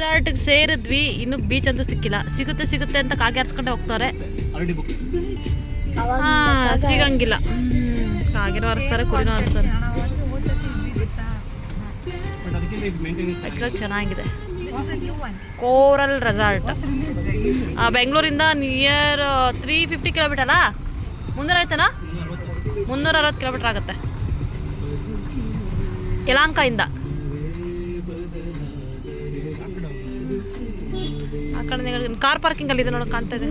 ರೆಸಾರ್ಟ್ಗೆ ಸೇರಿದ್ವಿ, ಇನ್ನು ಬೀಚ್ ಅಂತೂ ಸಿಕ್ಕಿಲ್ಲ. ಸಿಗುತ್ತೆ ಅಂತ ಕಾಗೆ ಹರ್ಸ್ಕೊಂಡೆ ಹೋಗ್ತಾರೆ. ಸಿಗಂಗಿಲ್ಲ. ಕಾಗೆನೂ ಹರಿಸ್ತಾರೆ, ಕುರಿನೂ ಹರಿಸ್ತಾರೆ. ಚೆನ್ನಾಗಿದೆ. ಕೋರಲ್ ರೆಸಾರ್ಟ್ ಬೆಂಗಳೂರಿಂದ ನಿಯರ್ 350 ಕಿಲೋಮೀಟರ್ ಅಲ್ಲ, 300 ಆಯ್ತಾನಾ? 360 ಕಿಲೋಮೀಟರ್ ಆಗುತ್ತೆ ಯಲಹಂಕದಿಂದ. ಆ ಕಡೆ ಕಾರ್ ಪಾರ್ಕಿಂಗ್ ಅಲ್ಲಿ ಇದೆ ನೋಡೋಕೆ ಕಾಣ್ತಾ ಇದೆ.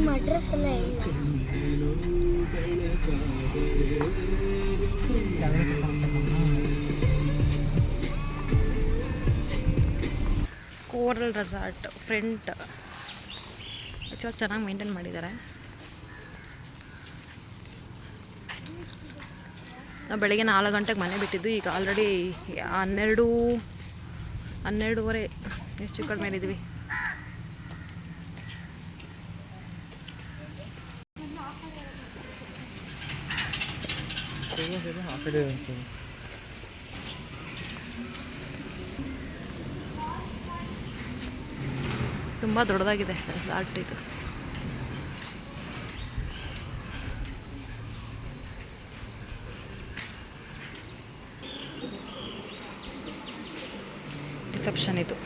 ಕೋರಲ್ ರೆಸಾರ್ಟ್ ಫ್ರಂಟ್ ಆ್ಯಕ್ಚುಲಾಗಿ ಚೆನ್ನಾಗಿ ಮೇಂಟೈನ್ ಮಾಡಿದ್ದಾರೆ. ನಾವು ಬೆಳಗ್ಗೆ 4 ಗಂಟೆಗೆ ಮನೆ ಬಿಟ್ಟಿದ್ದು, ಈಗ ಆಲ್ರೆಡಿ 12:30 ಎಷ್ಟು ಕಡಿಮೆ ಇದ್ದೀವಿ. ತುಂಬ ದೊಡ್ಡದಾಗಿದೆ ರೆಸಾರ್ಟ್ ಇದು. ರಿಸೆಪ್ಷನ್ ಇದು.